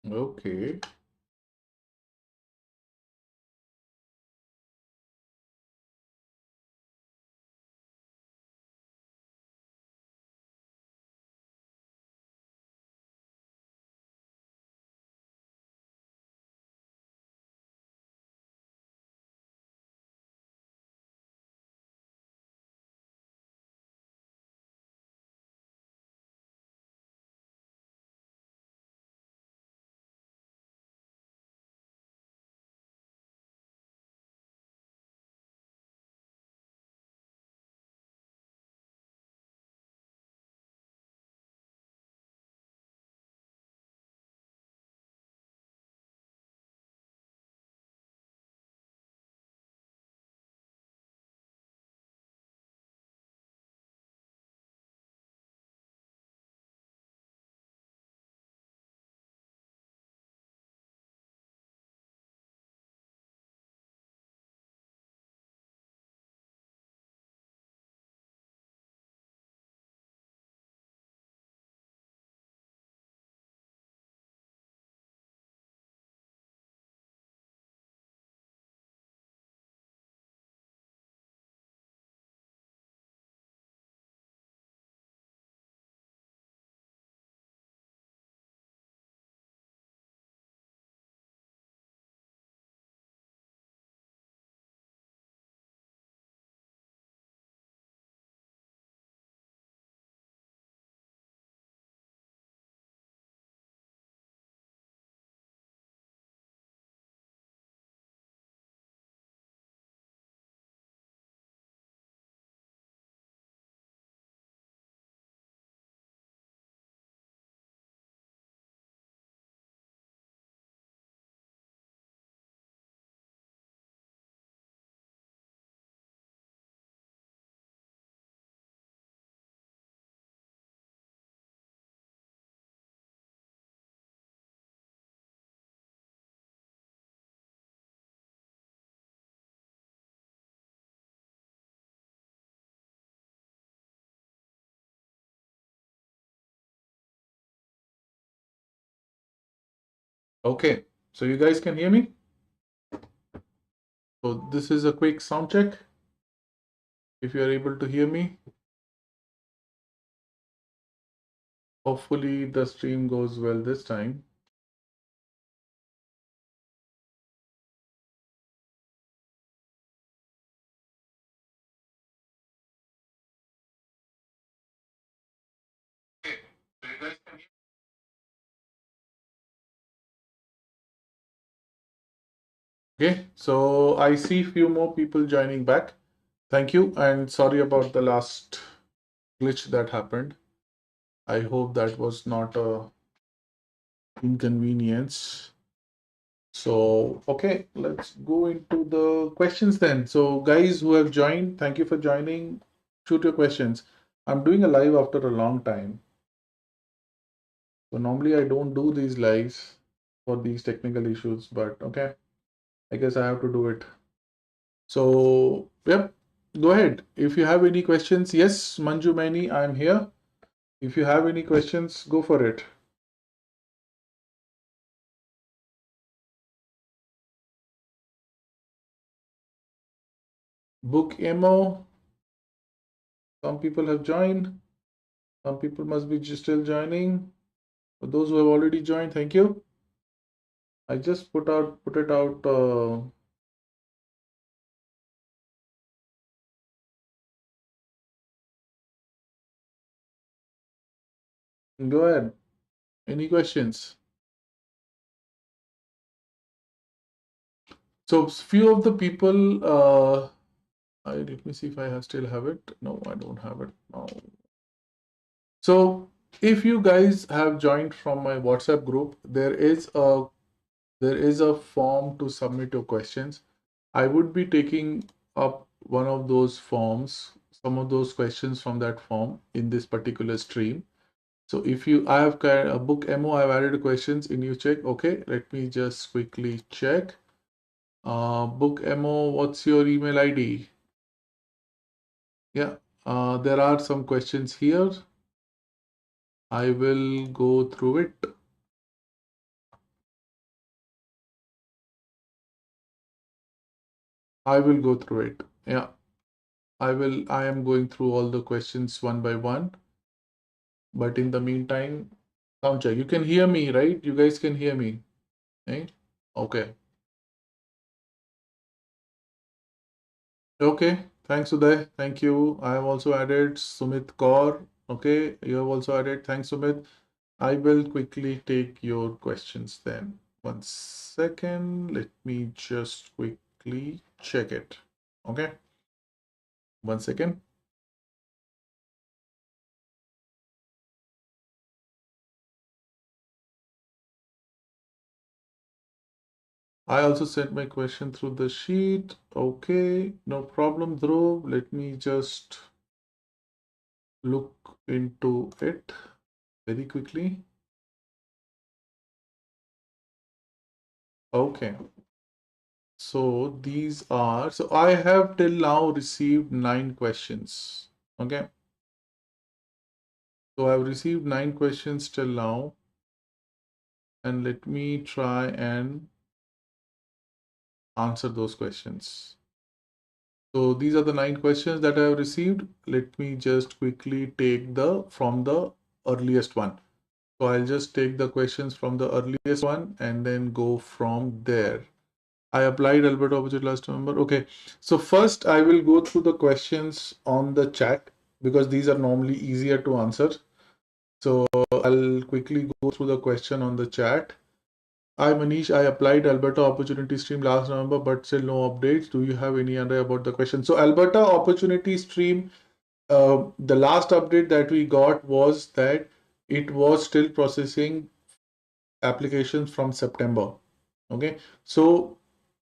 Okay. Okay. So you guys can hear me? So this is a quick sound check. If you are able to hear me, hopefully the stream goes well this time. Okay. So you guys can hear me? Okay. So I see few more people joining back. Thank you, and sorry about the last glitch that happened. I hope that was not a inconvenience. So, okay, let's go into the questions then. So, guys who have joined, thank you for joining. Shoot your questions. I'm doing a live after a long time. So, normally I don't do these lives for these technical issues, but okay, I guess I have to do it. So, yep, go ahead. If you have any questions, yes, Manju Maini, I'm here. If you have any questions, go for it. Book Emo, some people have joined. Some people must be still joining. For those who have already joined, thank you. I just put it out. Go ahead. Any questions? So few of the people. Let me see if I still have it. No, I don't have it now. So if you guys have joined from my WhatsApp group, there is a form to submit your questions. I would be taking up one of those forms, some of those questions from that form in this particular stream. So if I have a book MO, I've added questions in you check. Okay, let me just quickly check. Book MO, what's your email ID? Yeah, there are some questions here. I will go through it. I will go through it. Yeah, I will. I am going through all the questions one by one. But in the meantime, sound check. You can hear me, right? You guys can hear me, right? Okay. Okay. Thanks, Uday. Thank you. I have also added Sumit Kaur. Okay. You have also added. Thanks, Sumit. I will quickly take your questions then. One second. Let me just quickly check it. Okay. One second. I also sent my question through the sheet. Okay. No problem, Dhruv. Let me just look into it very quickly. Okay. So these are, so I have till now received 9 questions. Okay. So I've received 9 questions till now. And let me try and answer those questions. So these are the 9 questions that I have received. Let me just quickly take the from the earliest one. So I'll just take the questions from the earliest one and then go from there. I applied Alberta opportunity last November. Okay. So first I will go through the questions on the chat because these are normally easier to answer. So I'll quickly go through the question on the chat. Hi Manish, I applied Alberta Opportunity Stream last November, but still no updates. Do you have any idea about the question? So Alberta Opportunity Stream, the last update that we got was that it was still processing applications from September. Okay, so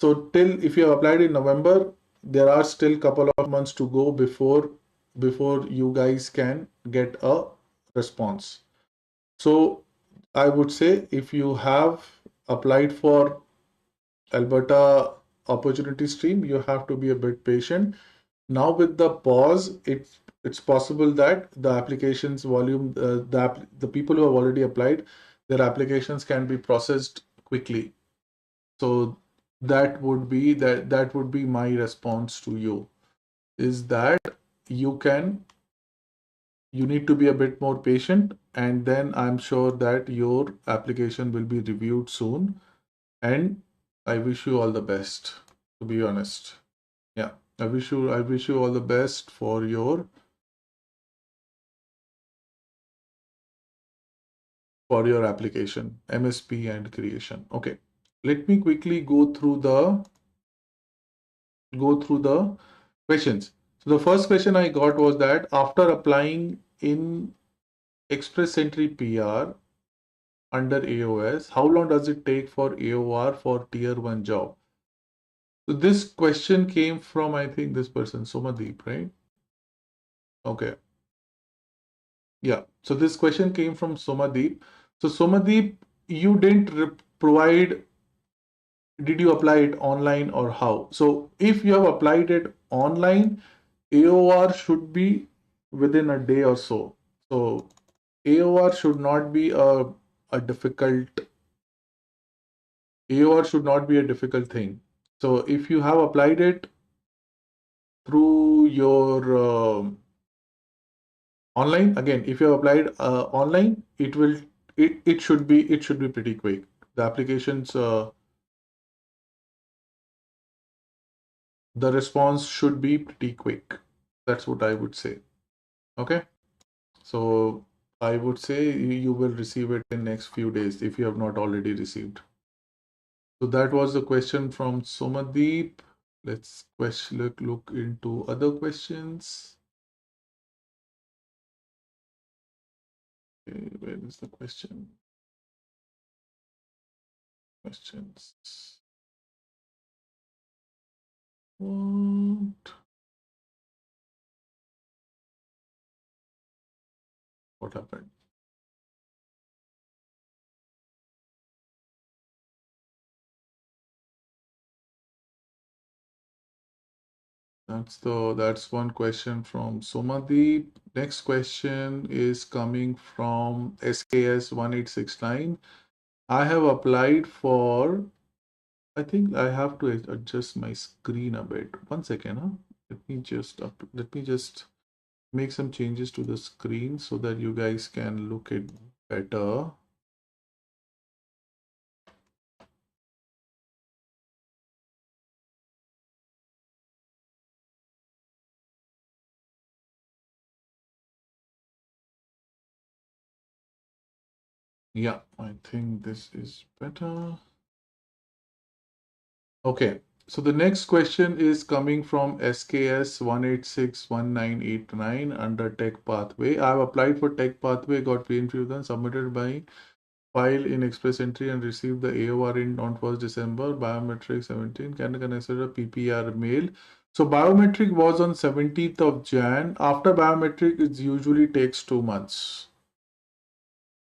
till if you have applied in November, there are still couple of months to go before you guys can get a response. So I would say if you have applied for Alberta opportunity stream, you have to be a bit patient. Now with the pause, it's possible that the applications volume, the people who have already applied, their applications can be processed quickly. So that would be my response to you, is that you can you need to be a bit more patient, and then I'm sure that your application will be reviewed soon. And I wish you all the best, to be honest. Yeah, I wish you all the best for your application, MSP and creation. Okay. Let me quickly go through the questions. So the first question I got was that after applying in Express Entry PR under AOS, how long does it take for AOR for tier 1 job? So this question came from, I think, this person, Somadeep, right? Okay. Yeah. So this question came from Somadeep. So Somadeep, you didn't provide, did you apply it online or how? So if you have applied it online, AOR should be within a day or so. So AOR should not be a difficult AOR should not be a difficult thing. So if you have applied it through your online, again, if you have applied online, it should be pretty quick. The applications the response should be pretty quick. That's what I would say. Okay. So I would say you will receive it in next few days if you have not already received. So that was the question from Somadeep. Let's look into other questions. Okay, where is the question? Questions. What happened? That's one question from Somadeep. Next question is coming from SKS 1869. I have applied for I think I have to adjust my screen a bit. One second, huh? Let me just make some changes to the screen so that you guys can look it better. Yeah, I think this is better. Okay, so the next question is coming from SKS 1861989 under Tech Pathway. I have applied for Tech Pathway, got pre-interview submitted by file in Express Entry and received the AOR in on 1st December. Biometric 17. Can I consider PPR mail? So biometric was on 17th of Jan. After biometric, it usually takes 2 months.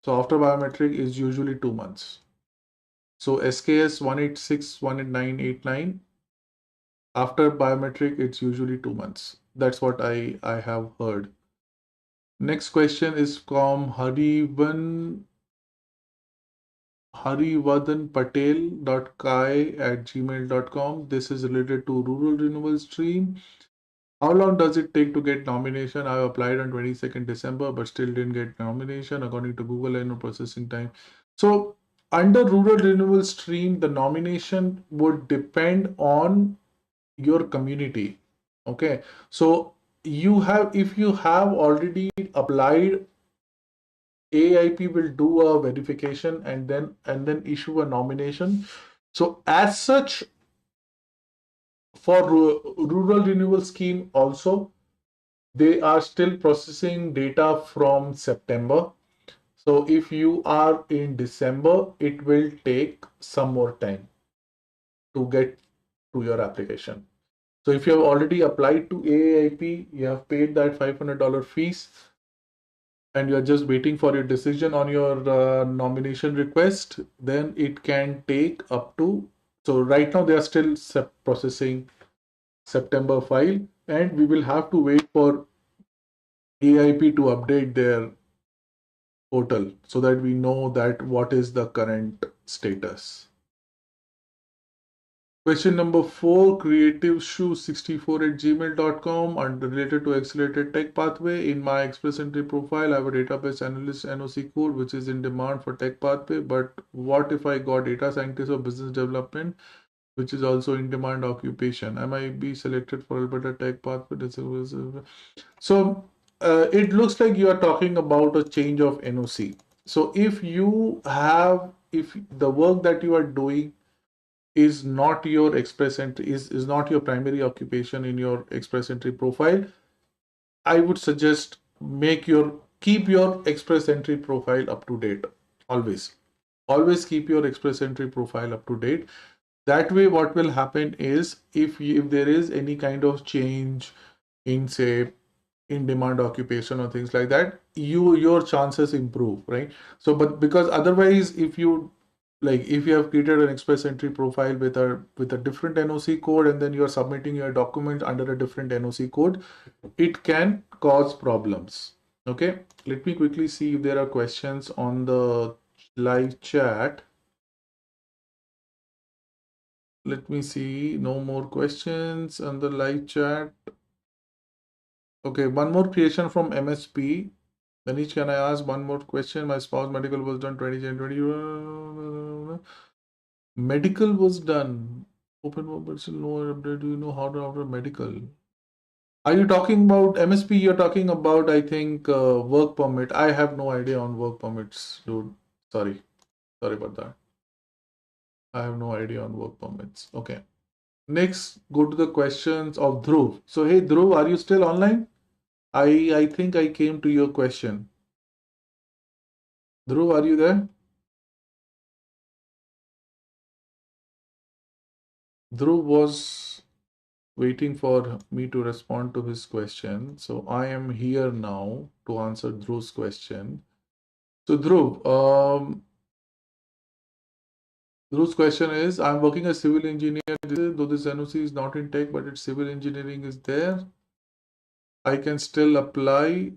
So after biometric is usually 2 months. So SKS 1861989. After biometric, it's usually 2 months. That's what I have heard. Next question is from harivadanpatel.kai@gmail.com. This is related to rural renewal stream. How long does it take to get nomination? I applied on 22nd December, but still didn't get nomination according to Google. I know processing time. So under rural renewal stream, the nomination would depend on your community. Okay, so if you have already applied, AIP will do a verification and then issue a nomination. So as such, for rural renewal scheme also, they are still processing data from September. So if you are in December, it will take some more time to get to your application. So if you have already applied to AIP, you have paid that $500 fees, and you're just waiting for your decision on your nomination request, then it can take up to. So right now they are still processing September file, and we will have to wait for AIP to update their portal so that we know that what is the current status. Question number 4, creativeshoe64@gmail.com, and related to accelerated tech pathway. In my Express Entry profile, I have a database analyst NOC code which is in demand for tech pathway. But what if I got data scientist or business development, which is also in demand occupation? I might be selected for Alberta tech pathway. So it looks like you are talking about a change of NOC. So if the work that you are doing is not your express entry is not your primary occupation in your express entry profile, I would suggest keep your express entry profile up to date. Always keep your express entry profile up to date. That way what will happen is if there is any kind of change in, say, in demand occupation or things like that, your chances improve, right? So but because otherwise, if you have created an express entry profile with a different NOC code, and then you are submitting your document under a different NOC code, it can cause problems. Okay, let me quickly see if there are questions on the live chat. Let me see. No more questions on the live chat. Okay, one more creation from MSP. Manish, can I ask one more question? My spouse medical was done 2020. Medical was done. Open work, but still no update. Do you know how to order medical? Are you talking about MSP? You're talking about, I think, work permit. I have no idea on work permits, dude. Sorry. Sorry about that. I have no idea on work permits. Okay. Next, go to the questions of Dhruv. So, hey, Dhruv, are you still online? I think I came to your question. Dhruv, are you there? Dhruv was waiting for me to respond to his question. So I am here now to answer Dhruv's question. So Dhruv, Dhruv's question is, I'm working as civil engineer, though this NOC is not in tech, but it's civil engineering is there. I can still apply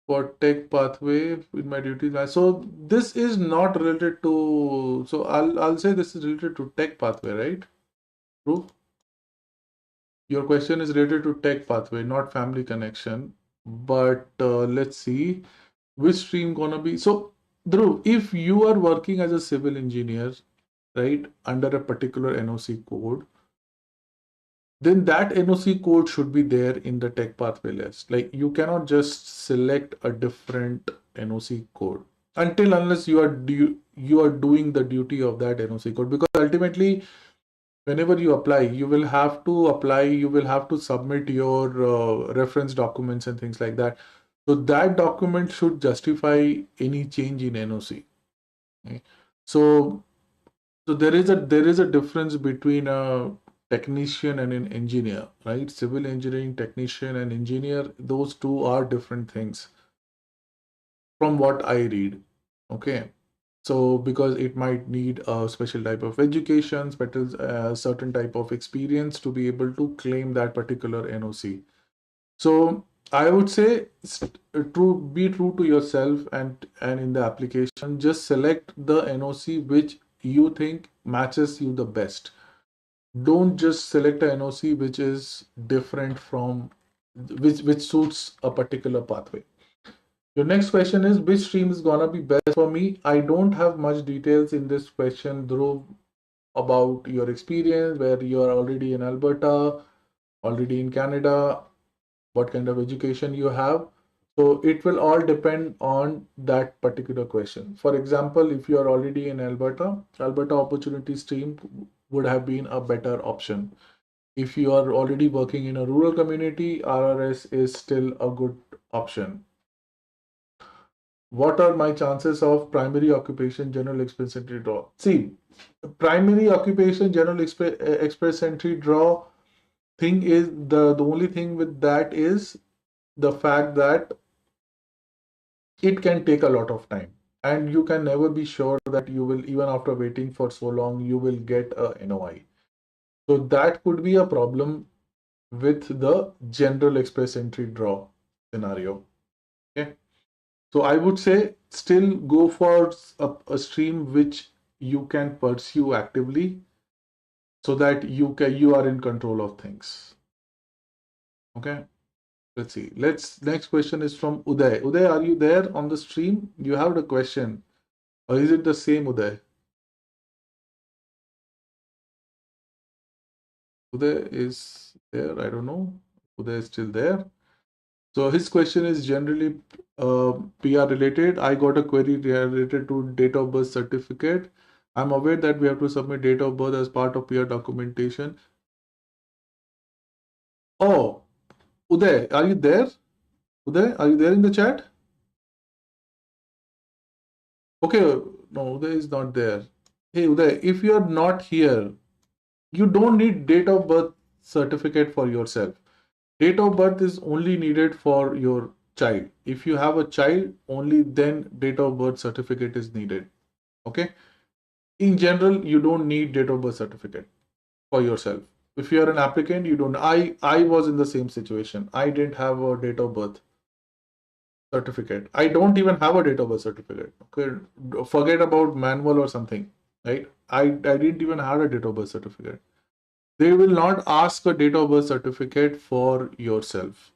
for tech pathway in my duty line. So this is not related to, so I'll say this is related to tech pathway, right? True. Your question is related to tech pathway, not family connection. But let's see which stream gonna be. So Dhruv, if you are working as a civil engineer, right, under a particular NOC code, then that NOC code should be there in the tech pathway list. Like you cannot just select a different NOC code until unless you are doing the duty of that NOC code, because ultimately whenever you apply, you will have to submit your reference documents and things like that. So that document should justify any change in NOC. Okay? So so there is a difference between a technician and an engineer, right? Civil engineering technician and engineer, those two are different things from what I read. Okay. So because it might need a special type of education, certain type of experience to be able to claim that particular NOC. So I would say be true to yourself, and in the application, just select the NOC which you think matches you the best. Don't just select a NOC which is different from which suits a particular pathway. Your next question is which stream is gonna be best for me? I don't have much details in this question, Dhruv, about your experience, where you are already in Alberta, already in Canada, what kind of education you have. So it will all depend on that particular question. For example, if you are already in Alberta, Alberta opportunity stream would have been a better option. If you are already working in a rural community, RRS is still a good option. What are my chances of primary occupation general express entry draw? See, primary occupation general express entry draw thing is the only thing with that is the fact that it can take a lot of time, and you can never be sure that you will, even after waiting for so long, you will get a NOI. So that could be a problem with the general express entry draw scenario. Okay. So I would say still go for a stream which you can pursue actively so that you are in control of things. Okay. Let's see. Next question is from Uday. Uday, are you there on the stream? You have the question. Or is it the same Uday? Uday is there. I don't know. Uday is still there. So his question is generally PR related. I got a query related to date of birth certificate. I'm aware that we have to submit date of birth as part of PR documentation. Oh, Uday, are you there? Uday, are you there in the chat? Okay, no, Uday is not there. Hey, Uday, if you are not here, you don't need date of birth certificate for yourself. Date of birth is only needed for your child. If you have a child, only then date of birth certificate is needed. Okay. In general, you don't need date of birth certificate for yourself. If you are an applicant, you don't. I was in the same situation. I didn't have a date of birth certificate. I don't even have a date of birth certificate. Okay. Forget about manual or something. Right. I didn't even have a date of birth certificate. They will not ask a date of birth certificate for yourself.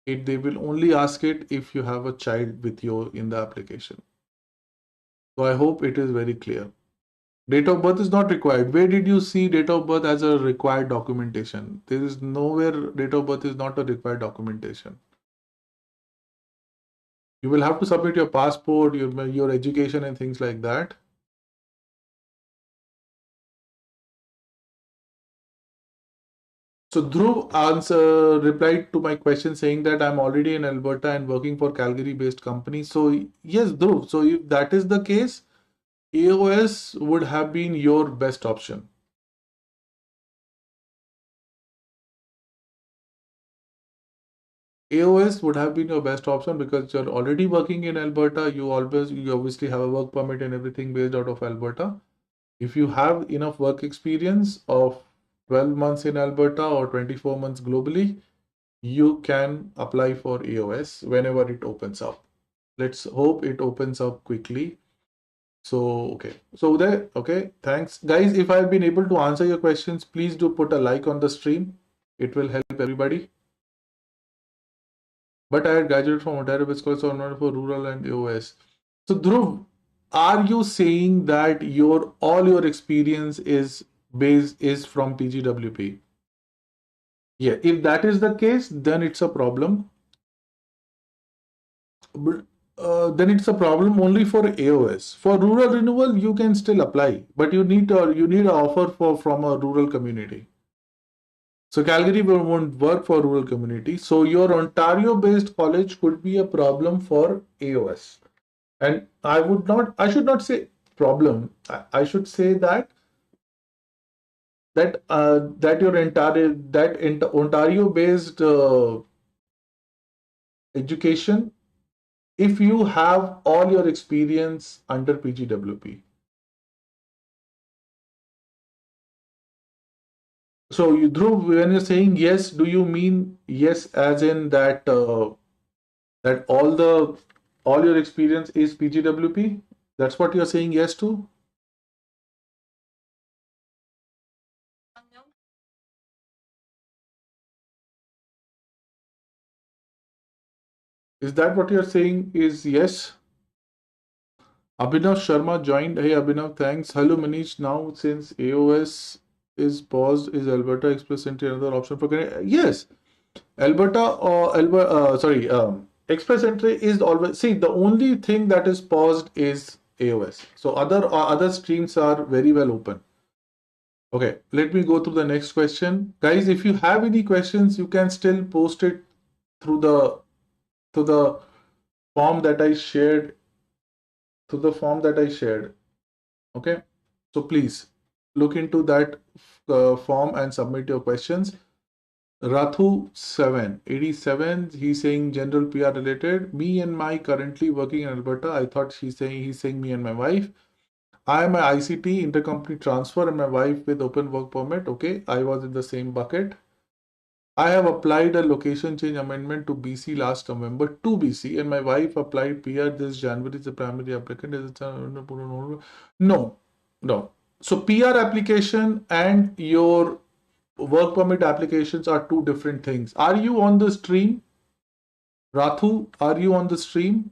They will only ask it if you have a child with you in the application. So I hope it is very clear. Date of birth is not required. Where did you see date of birth as a required documentation? There is nowhere date of birth is not a required documentation. You will have to submit your passport, your education and things like that. So Dhruv replied to my question saying that I'm already in Alberta and working for Calgary-based company. So yes, Dhruv. So if that is the case, AOS would have been your best option. AOS would have been your best option because you're already working in Alberta. You obviously have a work permit and everything based out of Alberta. If you have enough work experience of 12 months in Alberta or 24 months globally, you can apply for AOS whenever it opens up. Let's hope it opens up quickly. So, okay. So Uday, okay, thanks. Guys, if I've been able to answer your questions, please do put a like on the stream. It will help everybody. But I had graduated from Ontario Biscuits so not for rural and AOS. So Dhruv, are you saying that your all your experience is from PGWP? Yeah, if that is the case, then it's a problem. But, then it's a problem only for AOS. For rural renewal, you can still apply, but you need an offer from a rural community. So Calgary won't work for rural community. So your Ontario-based college could be a problem for AOS. And I should not say problem. I should say that your entire Ontario-based education, if you have all your experience under PGWP. So you, Dhruv, when you're saying yes, do you mean yes as in that all your experience is PGWP? That's what you're saying yes to? Is that what you're saying is yes? Abhinav Sharma joined. Hey Abhinav, thanks. Hello Manish. Now since AOS is paused, is Alberta Express Entry another option for Canada? Yes. Alberta or Express Entry is always, see, the only thing that is paused is AOS. So other streams are very well open. Okay, let me go through the next question. Guys, if you have any questions, you can still post it through the form that I shared, through the form that I shared. Okay, so please look into that form and submit your questions. Rathu 787, he's saying general PR related. Me and my currently working in Alberta. I thought he's saying me and my wife. I am a ICT intercompany transfer and my wife with open work permit. Okay, I was in the same bucket. I have applied a location change amendment to BC last November to BC, and my wife applied PR this January. The primary applicant is no, no. So PR application and your work permit applications are two different things. Are you on the stream? Rathu, are you on the stream?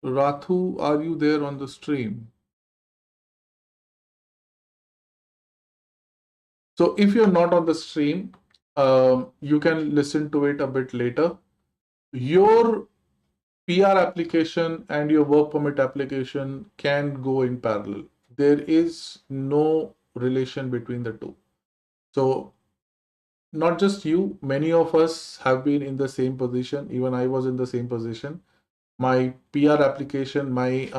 Rathu, are you there on the stream? So if you're not on the stream, you can listen to it a bit later. Your PR application and your work permit application can go in parallel. There is no relation between the two. So not just you, many of us have been in the same position. Even I was in the same position. My PR application, my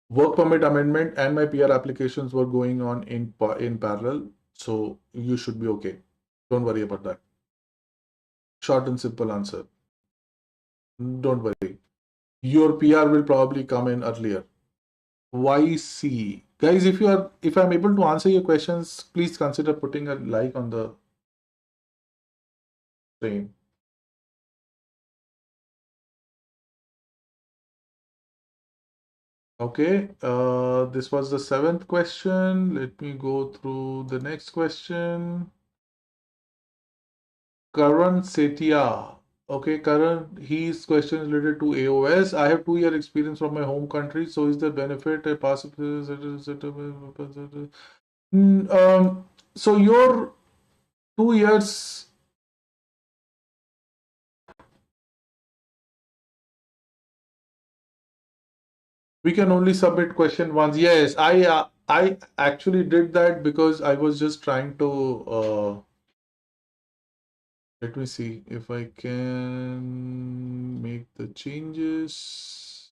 work permit amendment and my PR applications were going on in parallel. So you should be okay. Don't worry about that. Short and simple answer. Don't worry. Your PR will probably come in earlier. YC. Guys, if I'm able to answer your questions, please consider putting a like on the stream. Okay, this was the seventh question. Let me go through the next question. Karan Setia. Okay, Karan, his question is related to AOS. I have 2 year experience from my home country, so is the benefit a possible? So your 2 years, we can only submit question once. Yes, I actually did that because I was just trying to let me see if I can make the changes.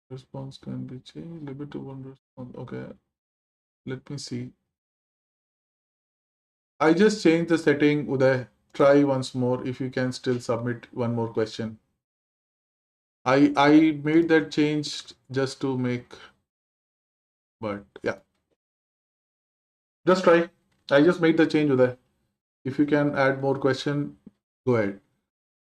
Response can be changed. Limit to one response. Okay, let me see. I just changed the setting. Uday, try once more if you can still submit one more question. I made that change just to make, but yeah, just try. I just made the change there. If you can add more question, go ahead.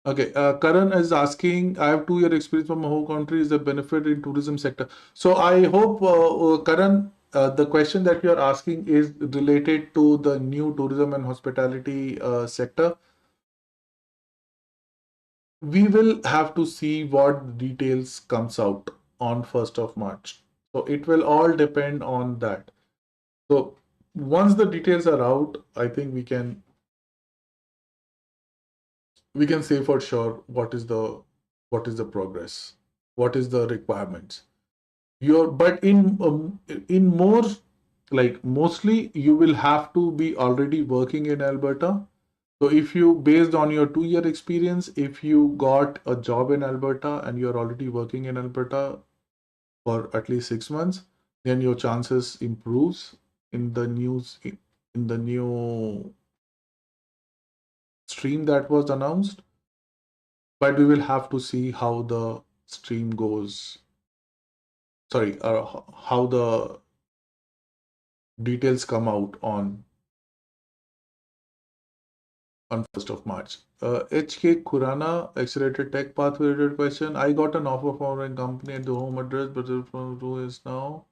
Okay, Karan is asking, I have 2 year experience from my home country. Is the benefit in tourism sector? So I hope, Karan, the question that you are asking is related to the new tourism and hospitality sector. We will have to see what details comes out on 1st of March. So it will all depend on that. So once the details are out, I think we can say for sure what is the progress, what is the requirements. But in more, like mostly you will have to be already working in Alberta. So if you, based on your 2 year experience, if you got a job in Alberta and you're already working in Alberta for at least 6 months, then your chances improves in the news in the new stream that was announced. But we will have to see how the stream goes. Sorry, how the details come out on 1st of March. HK Khurana, accelerated tech pathway related question. I got an offer from a company at the home address, but the who is now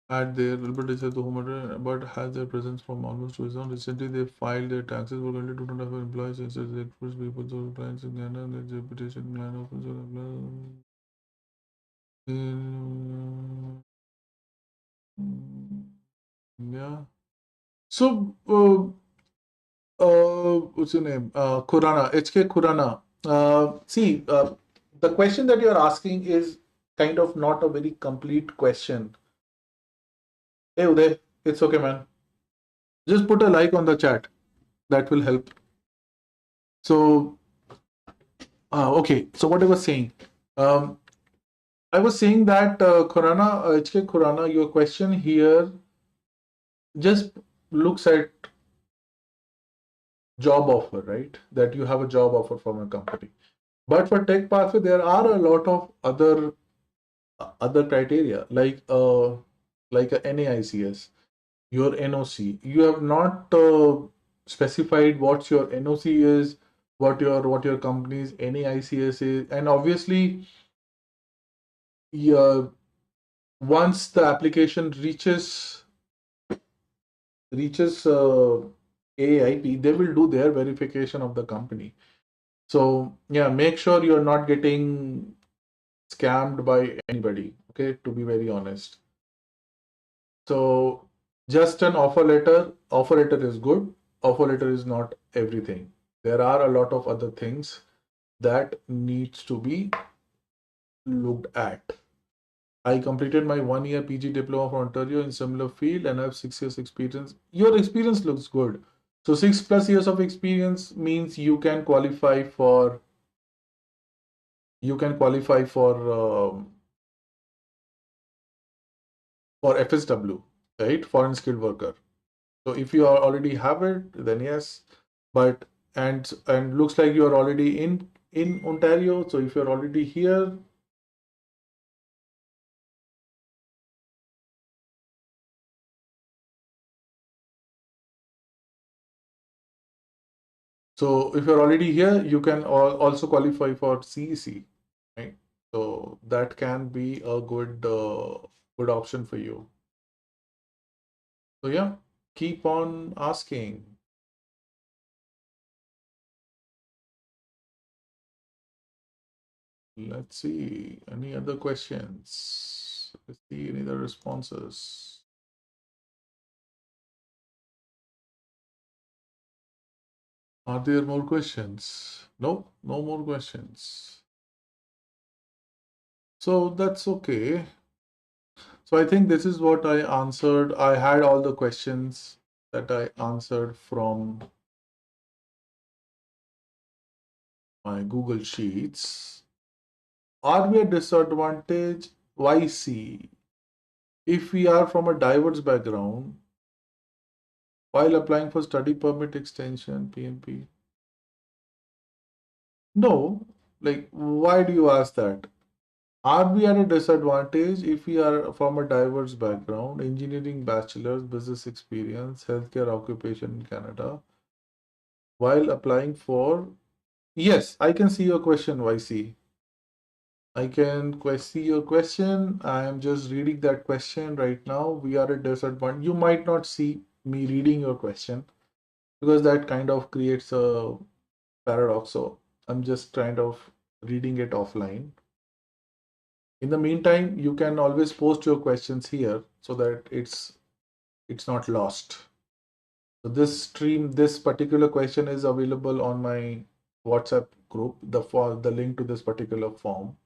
at their Alberta says the home address, but has their presence from almost 2 years on. Recently, they filed their taxes for only 2.5 employees. Instead, they first people so clients in Ghana and their reputation line opens yeah. So, what's your name? Khurana, HK Khurana. See, the question that you're asking is kind of not a very complete question. Hey, Uday, it's okay, man. Just put a like on the chat. That will help. So, okay. So, what I was saying, um, I was saying that Khurana, HK Khurana, your question here just looks at job offer, right? That you have a job offer from a company. But for tech pathway, there are a lot of other criteria like a NAICS, your NOC. You have not specified what's your NOC is, what your company's NAICS is, and obviously, yeah, once the application reaches AIP, they will do their verification of the company. So yeah, make sure you're not getting scammed by anybody. Okay, to be very honest. So just an offer letter is good. Offer letter is not everything. There are a lot of other things that needs to be looked at. I completed my 1 year PG diploma from Ontario in similar field and I have 6 years experience. Your experience looks good. So 6+ years of experience means you can qualify for FSW, right? Foreign skilled worker. So if you already have it, then yes. But and looks like you are already in Ontario. So if you're already here, so if you're already here, you can also qualify for CEC, right? So that can be a good option for you. So yeah, keep on asking. Let's see any other questions. Let's see any other responses. Are there more questions? No, no more questions. So that's okay. So I think this is what I answered. I had all the questions that I answered from my Google Sheets. Are we at disadvantage? Why see? If we are from a diverse background, while applying for study permit extension, PMP. No, Like, why do you ask that? Are we at a disadvantage if we are from a diverse background, engineering bachelor's, business experience, healthcare occupation in Canada, while applying for? Yes, I can see your question, YC. I can see your question. I am just reading that question right now. We are at disadvantage. You might not see me reading your question because that kind of creates a paradox. So I'm just kind of reading it offline. In the meantime, you can always post your questions here so that it's not lost. So this particular question is available on my WhatsApp group, the link to this particular form.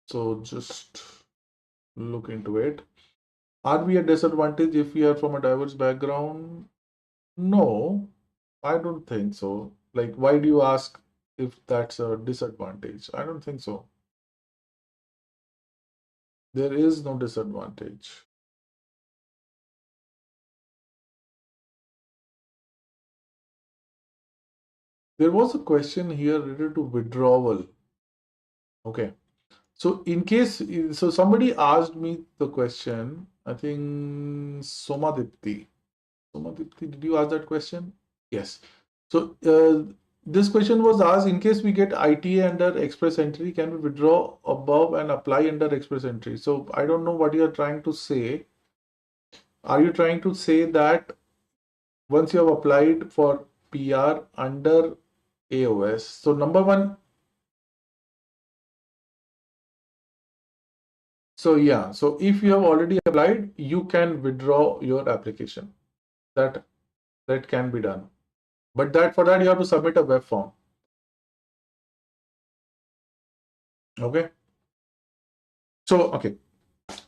So just look into it. Are we at disadvantage if we are from a diverse background? No, I don't think so. Like, why do you ask if that's a disadvantage? I don't think so. There is no disadvantage. There was a question here related to withdrawal. Okay. So in case, so somebody asked me the question, I think Somadipti. Somadipti, did you ask that question? Yes. So this question was asked, in case we get ITA under express entry, can we withdraw above and apply under express entry? So I don't know what you are trying to say. Are you trying to say that once you have applied for PR under AOS, so number one, so yeah, so if you have already applied, you can withdraw your application. That that can be done. But that for that you have to submit a web form. Okay. So okay.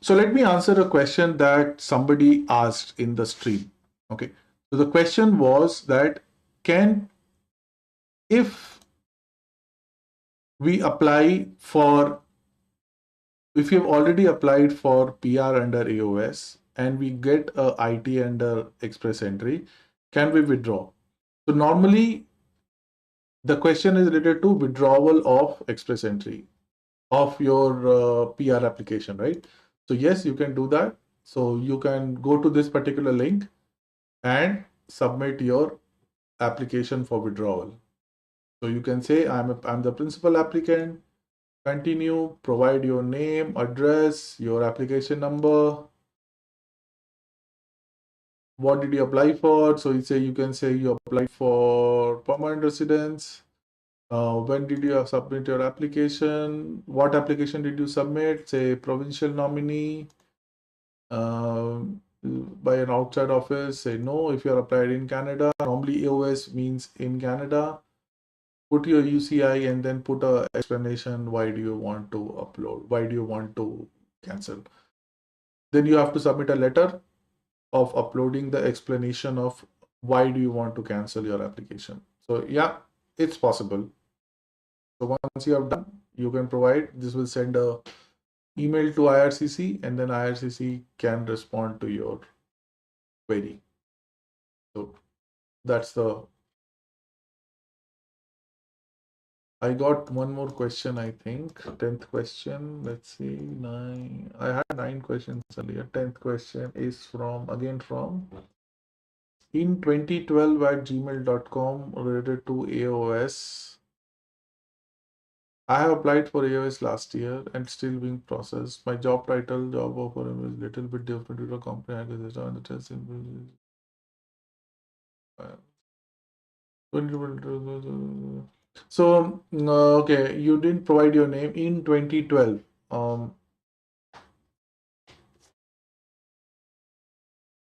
So let me answer a question that somebody asked in the stream. Okay. So the question was that can if we apply for if you've already applied for PR under AOS and we get a IT under Express Entry, can we withdraw? So normally the question is related to withdrawal of Express Entry of your PR application, right? So yes, you can do that. So you can go to this particular link and submit your application for withdrawal. So you can say I'm the principal applicant. Continue, provide your name, address, your application number. What did you apply for? So you can say you applied for permanent residence. When did you submit your application? What application did you submit? Say provincial nominee, by an outside office. Say no if you're applied in Canada. Normally AOS means in Canada. Put your UCI and then put a explanation. Why do you want to upload? Why do you want to cancel? Then you have to submit a letter of uploading the explanation of why do you want to cancel your application. So yeah, it's possible. So once you have done, you can provide. This will send a email to IRCC, and then IRCC can respond to your query. So that's the. I got one more question, I think. 10th question. Let's see. Nine. I had 9 questions earlier. 10th question is from in 2012 at gmail.com related to AOS. I have applied for AOS last year and still being processed. My job title, job offer is little bit different to the company acquisition and the test. So, okay, you didn't provide your name in 2012.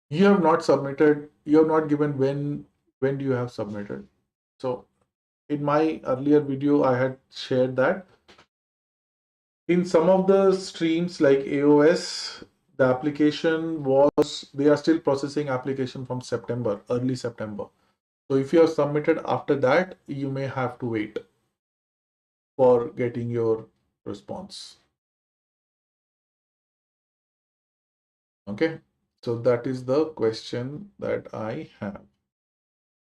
You have not submitted, you have not given when do you have submitted. So, in my earlier video, I had shared that in some of the streams like AOS, the application was, they are still processing application from September, early September. So if you have submitted after that, you may have to wait for getting your response. Okay, so that is the question that I have.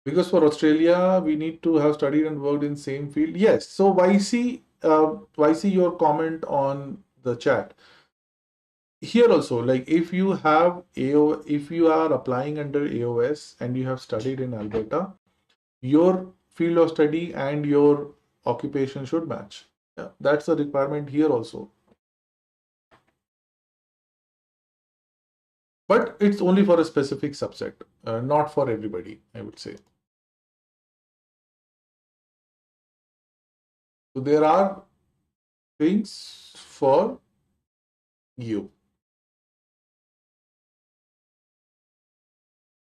Because for Australia, we need to have studied and worked in same field. Yes. So YC, your comment on the chat. Here also, like if you have if you are applying under AOS and you have studied in Alberta, your field of study and your occupation should match. Yeah, that's a requirement here also. But it's only for a specific subset, not for everybody, I would say. So there are things for you.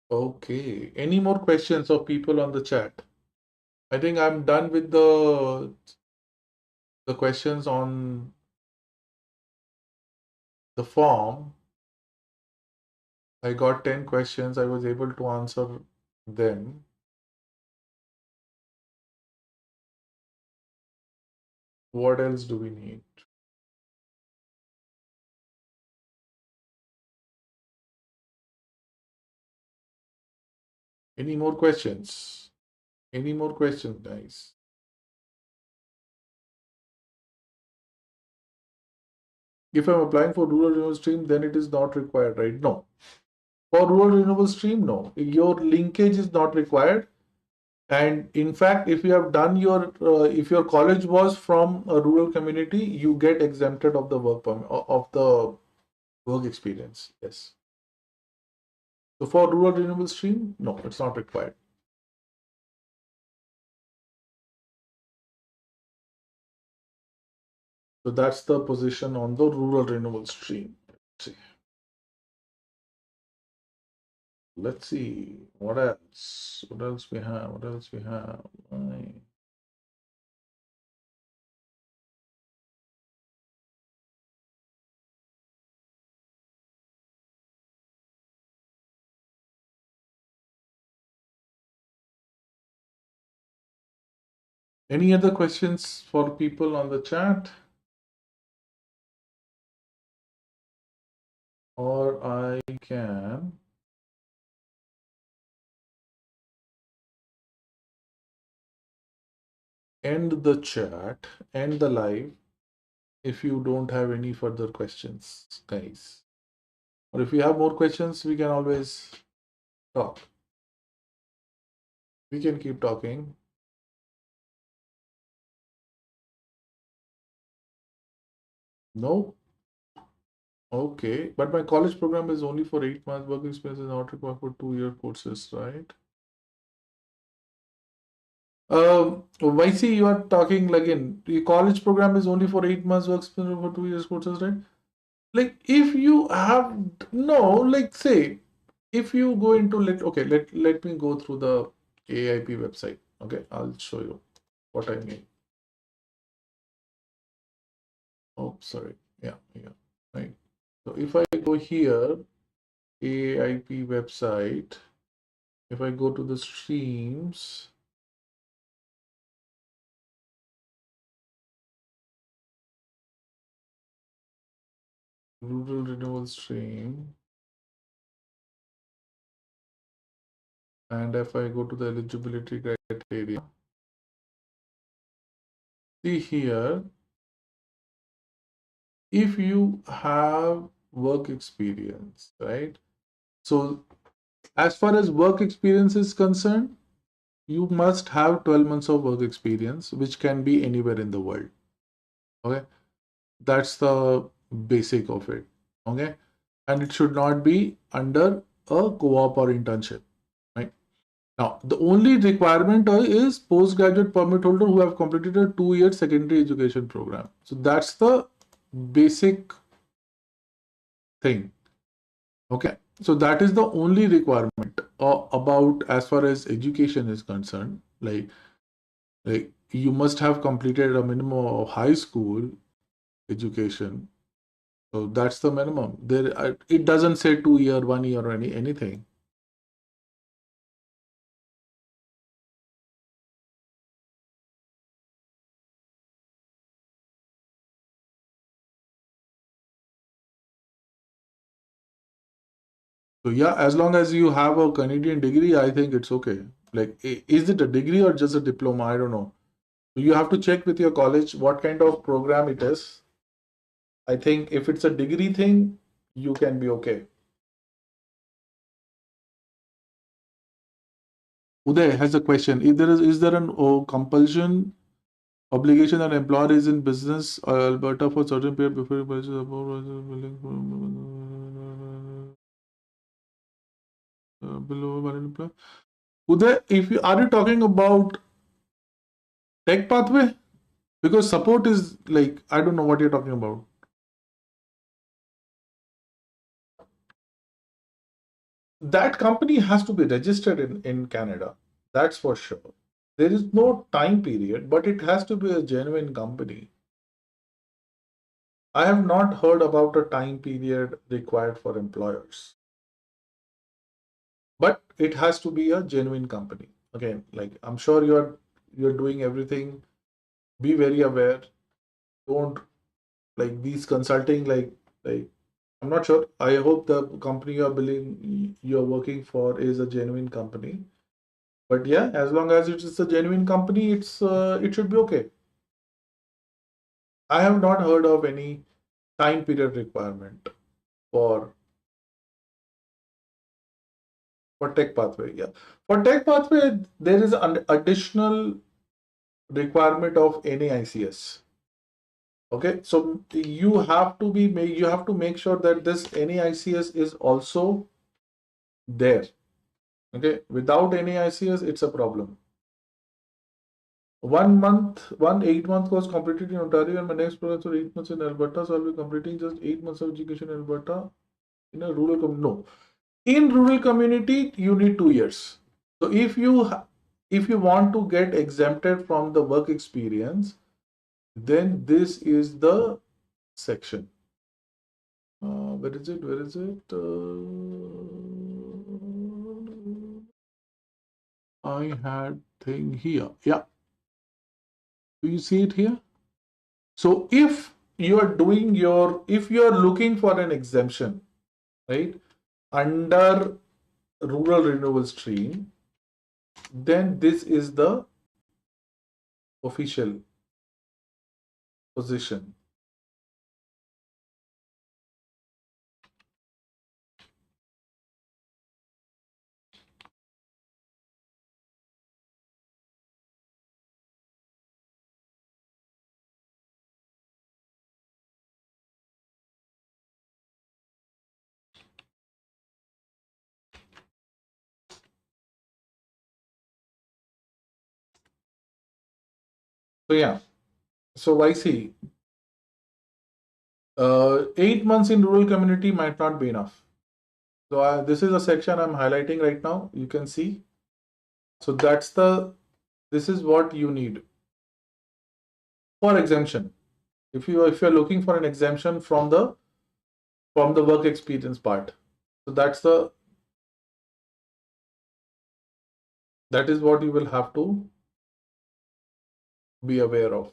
Okay. Any more questions of people on the chat? I think I'm done with the questions on the form. I got 10 questions. I was able to answer them. What else do we need? Any more questions? Any more questions, guys? If I'm applying for rural renewable stream, then it is not required, right? No. For rural renewable stream, no. Your linkage is not required. And in fact, if you have done if your college was from a rural community, you get exempted of the work permit, of the work experience. Yes. So for rural renewable stream, no, it's not required. So that's the position on the rural renewable stream. Let's see what else. What else we have? What else we have? Any other questions for people on the chat? Or I can end the chat, end the live if you don't have any further questions, guys. Or if you have more questions, we can always talk. We can keep talking. No? Okay. But my college program is only for 8 months. Work experience is not required for 2-year courses, right? YC, you are talking like in the college program is only for 8 months, work experience for 2 years courses, right? Like if you have no, like say, if you go into let me go through the AIP website. Okay, I'll show you what I mean. Oh, sorry. Yeah, yeah. Right. So if I go here, AIP website, if I go to the streams, rural renewal stream, and if I go to the eligibility criteria, see here, if you have work experience, right? So as far as work experience is concerned, you must have 12 months of work experience, which can be anywhere in the world. Okay, that's the basic of it. Okay, and it should not be under a co-op or internship. Right now, the only requirement is postgraduate permit holder who have completed a 2-year secondary education program. So that's the basic thing. Okay, so that is the only requirement about as far as education is concerned. Like you must have completed a minimum of high school education. So that's the minimum. It doesn't say 2 year, 1 year, or anything. So yeah, as long as you have a Canadian degree, I think it's okay. Like, is it a degree or just a diploma? I don't know. You have to check with your college what kind of program it is. I think if it's a degree thing, you can be okay. Uday has a question. If there is there an compulsion obligation that employer is in business or Alberta for certain period before he purchases below valid employer? Uday, if you are you talking about tech pathway? Because support is like I don't know what you're talking about. That company has to be registered in Canada. That's for sure. There is no time period, but it has to be a genuine company. I have not heard about a time period required for employers, but it has to be a genuine company. Again, like I'm sure you're doing everything. Be very aware. Don't like these consulting like I'm not sure. I hope the company you're working for is a genuine company. But yeah, as long as it is a genuine company, it should be okay. I have not heard of any time period requirement for for tech pathway. Yeah, for tech pathway there is an additional requirement of NAICS. Okay, so you have to make sure that this NAICS is also there. Okay, without NAICS, it's a problem. 1 month, 8 month course completed in Ontario, and my next program for 8 months in Alberta. So I'll be completing just 8 months of education in Alberta in a rural community. No, in rural community, you need 2 years. So if you want to get exempted from the work experience, then this is the section. Where is it? Where is it? I had thing here. Yeah. Do you see it here? So if you are looking for an exemption, right, under rural renewable stream, then this is the official position. So yeah, so I see 8 months in rural community might not be enough. So this is a section I'm highlighting right now. You can see. So this is what you need for exemption. If you're looking for an exemption from the work experience part, so that is what you will have to be aware of.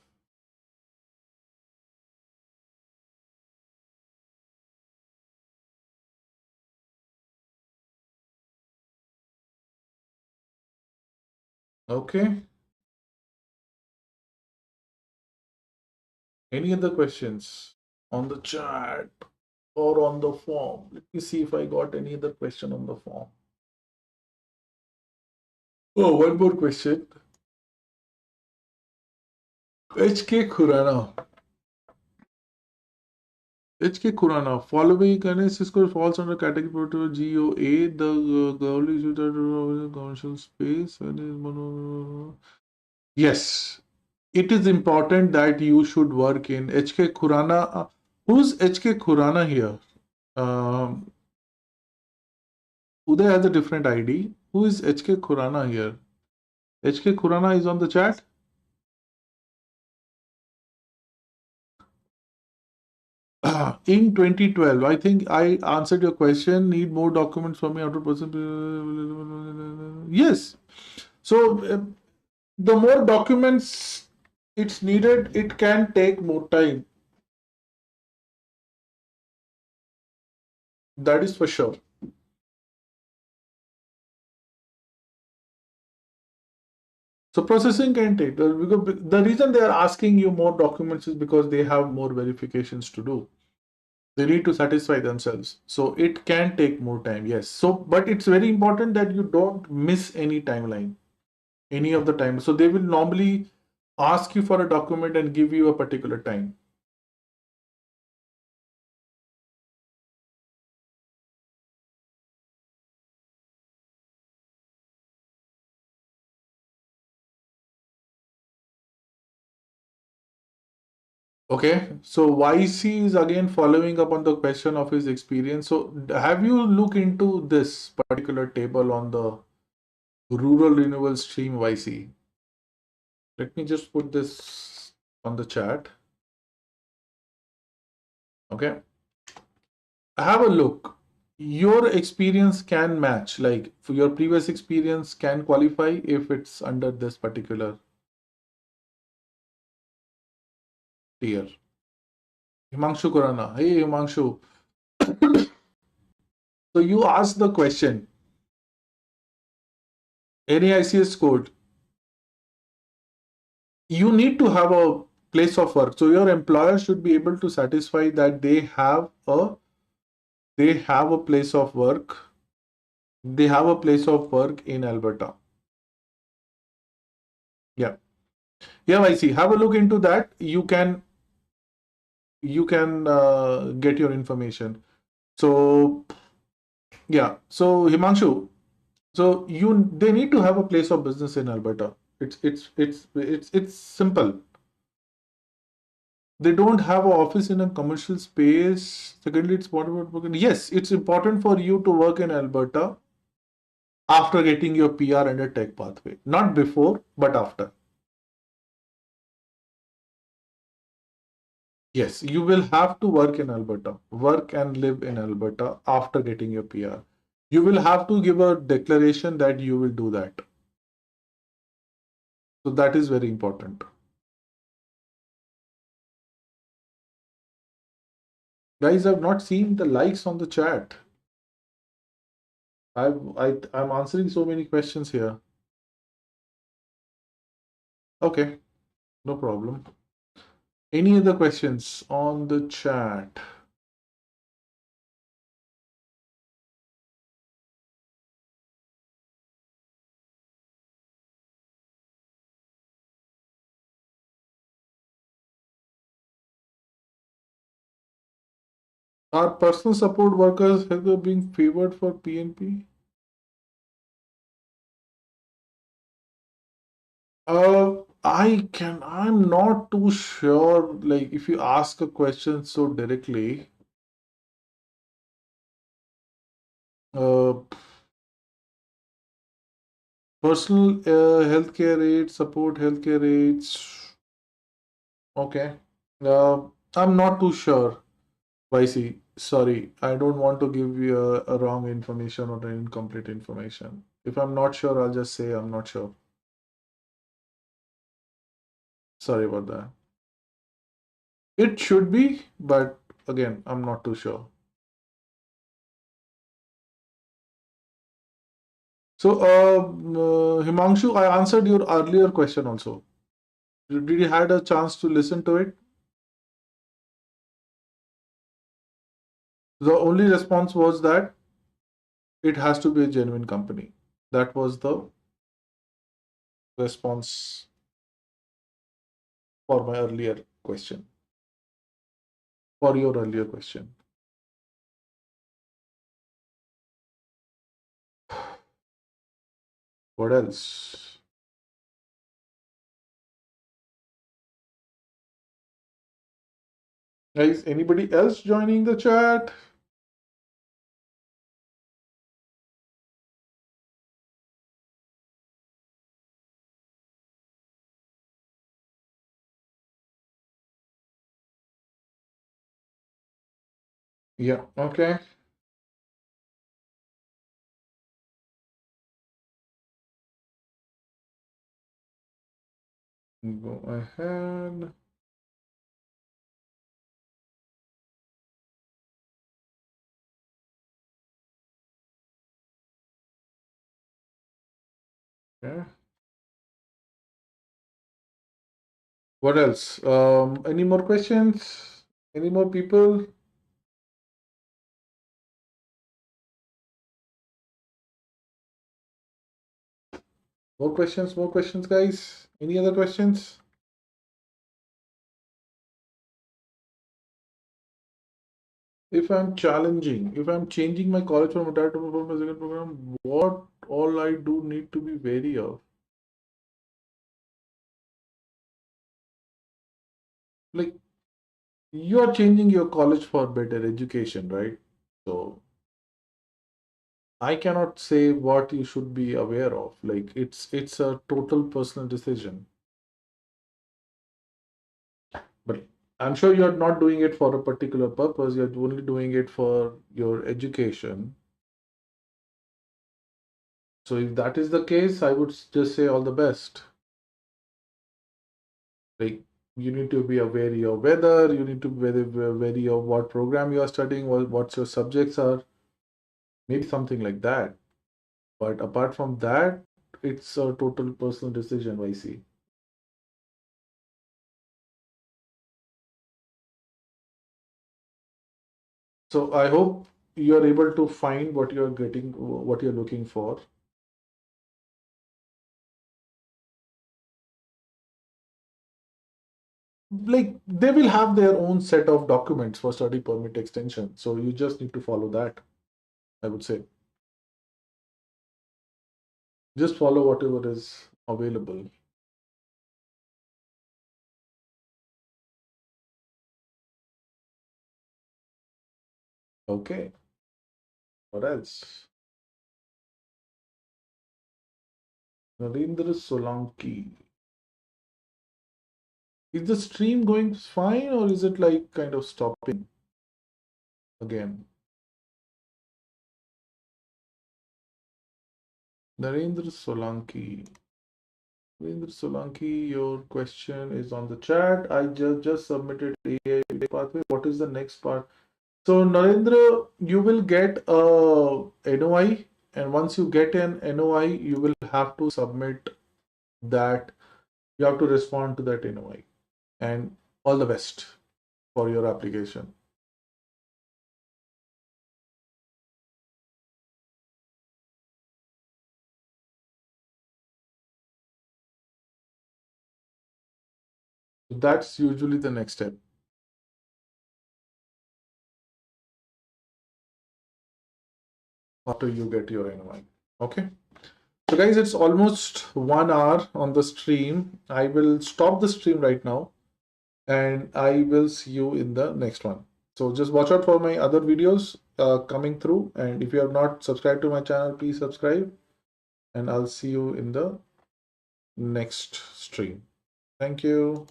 Okay. Any other questions on the chat or on the form? Let me see if I got any other question on the form. Oh, one more question. HK Khurana. HK Khurana. Following Ganesh score falls under category GOA. The goal is to commercial space. Yes, it is important that you should work in HK Khurana. Who's HK Khurana here? Um, Uday has a different ID. Who is HK Khurana here? HK Khurana is on the chat. In 2012, I think I answered your question. Need more documents from me after person. Yes. So the more documents it's needed, it can take more time. That is for sure. So processing can take, because the reason they are asking you more documents is because they have more verifications to do. They need to satisfy themselves. So it can take more time, yes. So, but it's very important that you don't miss any timeline, any of the time. So they will normally ask you for a document and give you a particular time. Okay, so YC is again following up on the question of his experience. So have you looked into this particular table on the rural renewal stream YC? Let me just put this on the chat. Okay, have a look. Your experience can match, like for your previous experience can qualify if it's under this particular tier. Himanshu Kurana. Hey Himanshu. So you asked the question, NAICS code. You need to have a place of work. So your employer should be able to satisfy that they have a place of work. They have a place of work in Alberta. Yeah. Yeah, I see. Have a look into that. You can get your information. So yeah. So Himanshu, so you they need to have a place of business in Alberta. It's simple. They don't have an office in a commercial space. Secondly, it's important. Yes, it's important for you to work in Alberta after getting your PR and a tech pathway. Not before, but after. Yes, you will have to work in Alberta, work and live in Alberta after getting your PR. You will have to give a declaration that you will do that. So that is very important. Guys, I've not seen the likes on the chat. I'm answering so many questions here. Okay, no problem. Any other questions on the chat? Are personal support workers ever being favored for PNP? I'm not too sure. Like, if you ask a question so directly, uh, personal healthcare rates, support healthcare rates. Okay. I'm not too sure. YC, sorry, I don't want to give you a wrong information or an incomplete information. If I'm not sure, I'll just say I'm not sure. Sorry about that. It should be, but again, I'm not too sure. So, Himanshu, I answered your earlier question also. Did you had a chance to listen to it? The only response was that it has to be a genuine company. That was the response for my earlier question, for your earlier question. What else? Guys, anybody else joining the chat? Yeah, okay. Go ahead. Okay. What else? Any more questions? Any more people? More questions, guys. Any other questions? If I'm challenging, if I'm changing my college from entire to my second program, what all I do need to be wary of? Like, you are changing your college for better education, right? So I cannot say what you should be aware of. Like, it's a total personal decision. But I'm sure you're not doing it for a particular purpose. You're only doing it for your education. So if that is the case, I would just say all the best. Like, you need to be aware of weather, you need to be wary of what program you are studying, what your subjects are, maybe something like that. But apart from that, it's a total personal decision, I see. So I hope you are able to find what you're getting, what you're looking for. Like, they will have their own set of documents for study permit extension. So you just need to follow that, I would say. Just follow whatever is available. Okay. What else? Narendra Solanki. Is the stream going fine or is it like kind of stopping again? Narendra Solanki. Narendra Solanki, your question is on the chat. I just submitted AI pathway. What is the next part? So Narendra, you will get a NOI, and once you get an NOI, you will have to submit that. You have to respond to that NOI. And all the best for your application. So that's usually the next step after you get your NOI. Okay. So guys, it's almost 1 hour on the stream. I will stop the stream right now and I will see you in the next one. So just watch out for my other videos coming through. And if you have not subscribed to my channel, please subscribe. And I'll see you in the next stream. Thank you.